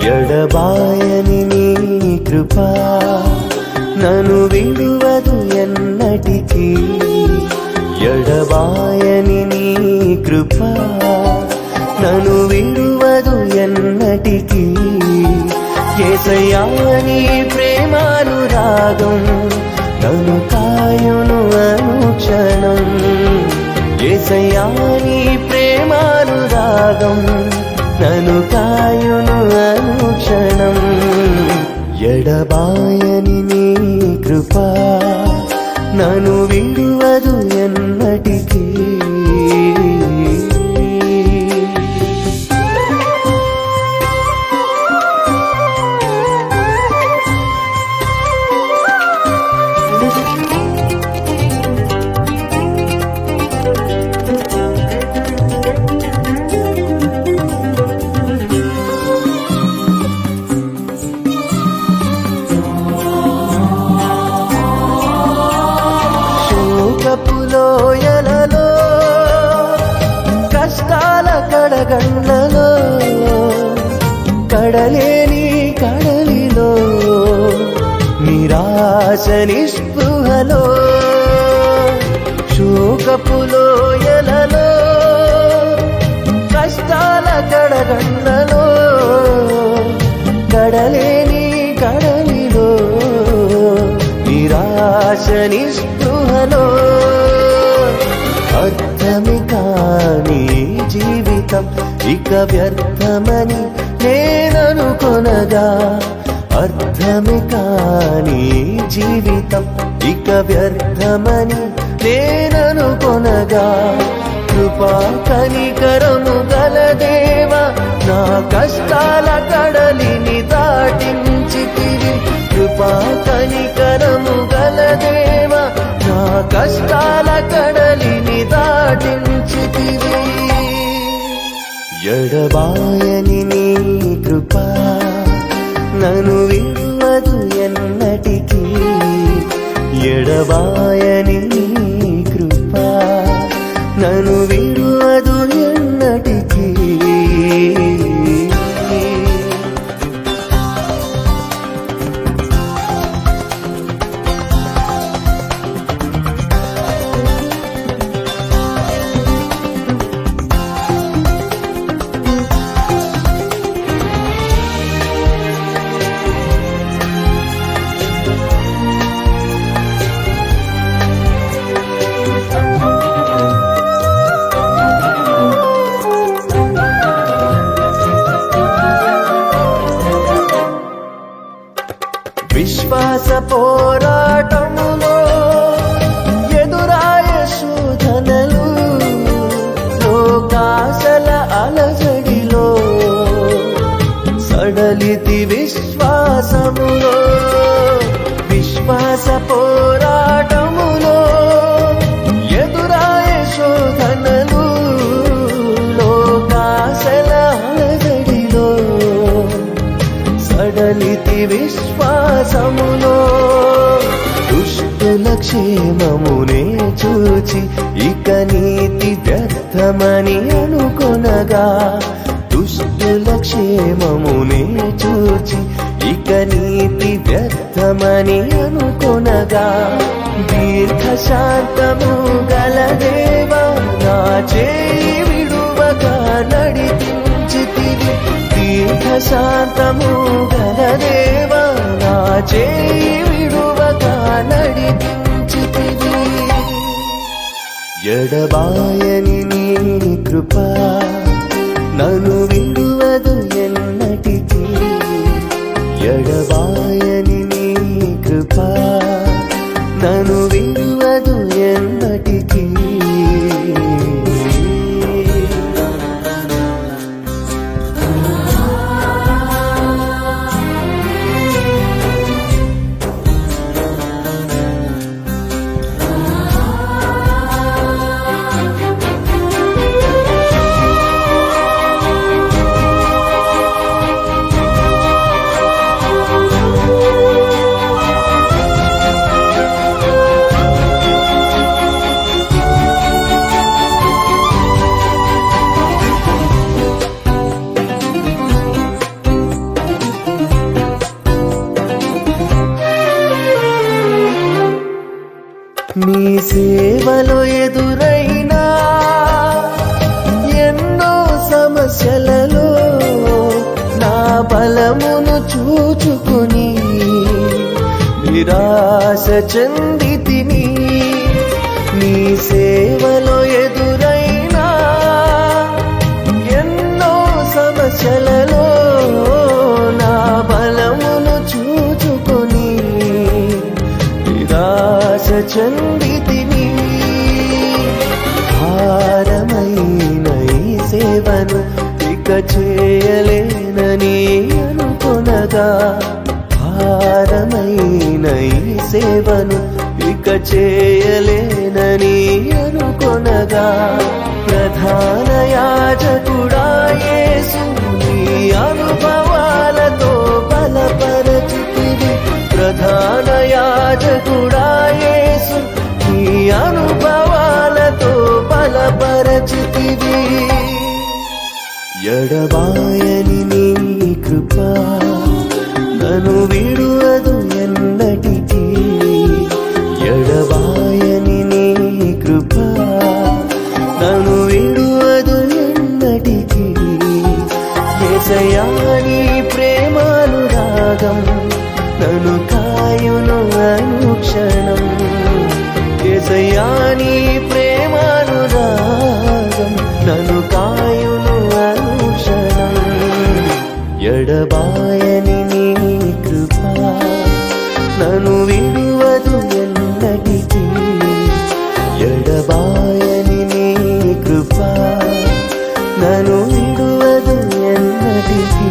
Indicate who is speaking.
Speaker 1: ఎడబాయని నీ కృపా నన్ను విడువదు ఎన్నటికీ. ఎడబాయని నీ కృపా నన్ను విడువదు ఎన్నటికీ. యేసయ్యా నీ ప్రేమానురాగం నన్ను కాయును అనుక్షణం. యేసయ్యా నీ ప్రేమానురాగం నన్ను కాయును అనుక్షణం. ఎడబాయని నీ కృపా నన్ను విడువదు ఎన్నటికీ. లోయలలో కష్టాల కడగండ్లలో కడలేని కడలిలో నిరాశ నిస్పృహలో శోకపు లోయలలో కష్టాల కడగండ్లలో కడలేని కడలిలో నిరాశ నిస్పృహలో అర్థమి కాని జీవితం ఇక వ్యర్థమని నేననుకొనగా. అర్థమి కాని జీవితం ఇక వ్యర్థమని నేననుకొనగా. కృపా కనికరము గల దేవా నా కష్టాల కడలిని దాటించితివి. కృపా కనికరము గల దేవా నా కష్టాల కడలిని దాటించితివి. ఎడబాయని నీ కృపా నన్ను విడువదు ఎన్నటికీ. ఎడబాయని నీ కృపా నన్ను విడువదు ఎన్నటికీ. విశ్వాస పోరాటములో ఎదురాయ శోధనలు లోకాశల అలజడిలో సడలితి విశ్వాసములో. విశ్వాస పోరాటములో ఎదురాయ శోధనలు లోకాశల అలజడిలో సడలితి విశ్వాసములో. దుష్టుల క్షేమమునే చూచి ఇక నీతి వ్యర్థమని అనుకొనగా. దుష్టుల క్షేమమునే చూచి ఇక నీతి వ్యర్థమని అనుకొనగా. దీర్ఘశాంతము గల దేవా నా చేయి విడువగా నడిపించితివి. దీర్ఘశాంతము గల దేవా నా చేయి విడువగా నడిపించితివి. ఎడబాయని నీ కృపా నన్ను విడువదు ఎన్నటికీ. ఎడబాయని నీ కృపా నన్ను విడువదు ఎన్నటికీ. సేవలో ఎదురైనా ఎన్నో సమస్యలలో నా బలమును చూచుకుని నిరాశ చెందితిని. నీ సేవలో ఎదురైనా ఎన్నో సమస్యలలో నా బలమును చూచుకొని నిరాశ చెందితిని. భారమైన ఈ సేవను ఇక చేయలేనని అనుకొనగా, భారమైన ఈ సేవను ఇక చేయలేనని అనుకొనగా, ప్రధాన యాజకుడా యేసు నీ అనుభవాలతో బలపరచుతివి. ప్రధాన యాజకుడా యేసు నీ అనుభవాలతో బలపరచుతివి. ఎడబాయని నీ కృప నన్ను విడువదు ఎన్నటికీ. ఎడబాయని నీ కృప నన్ను విడువదు ఎన్నటికీ. యేసయ్యా నీ ప్రేమానురాగం నన్ను కాయును అనుక్షణం. యేసయ్యా నీ ప్రేమానురాగం నన్ను కాయును అనుక్షణం. ఎడబాయని నీ కృప నన్ను విడువదు ఎన్నటికీ. ఎడబాయని నీ కృప నన్ను విడువదు ఎన్నటికీ.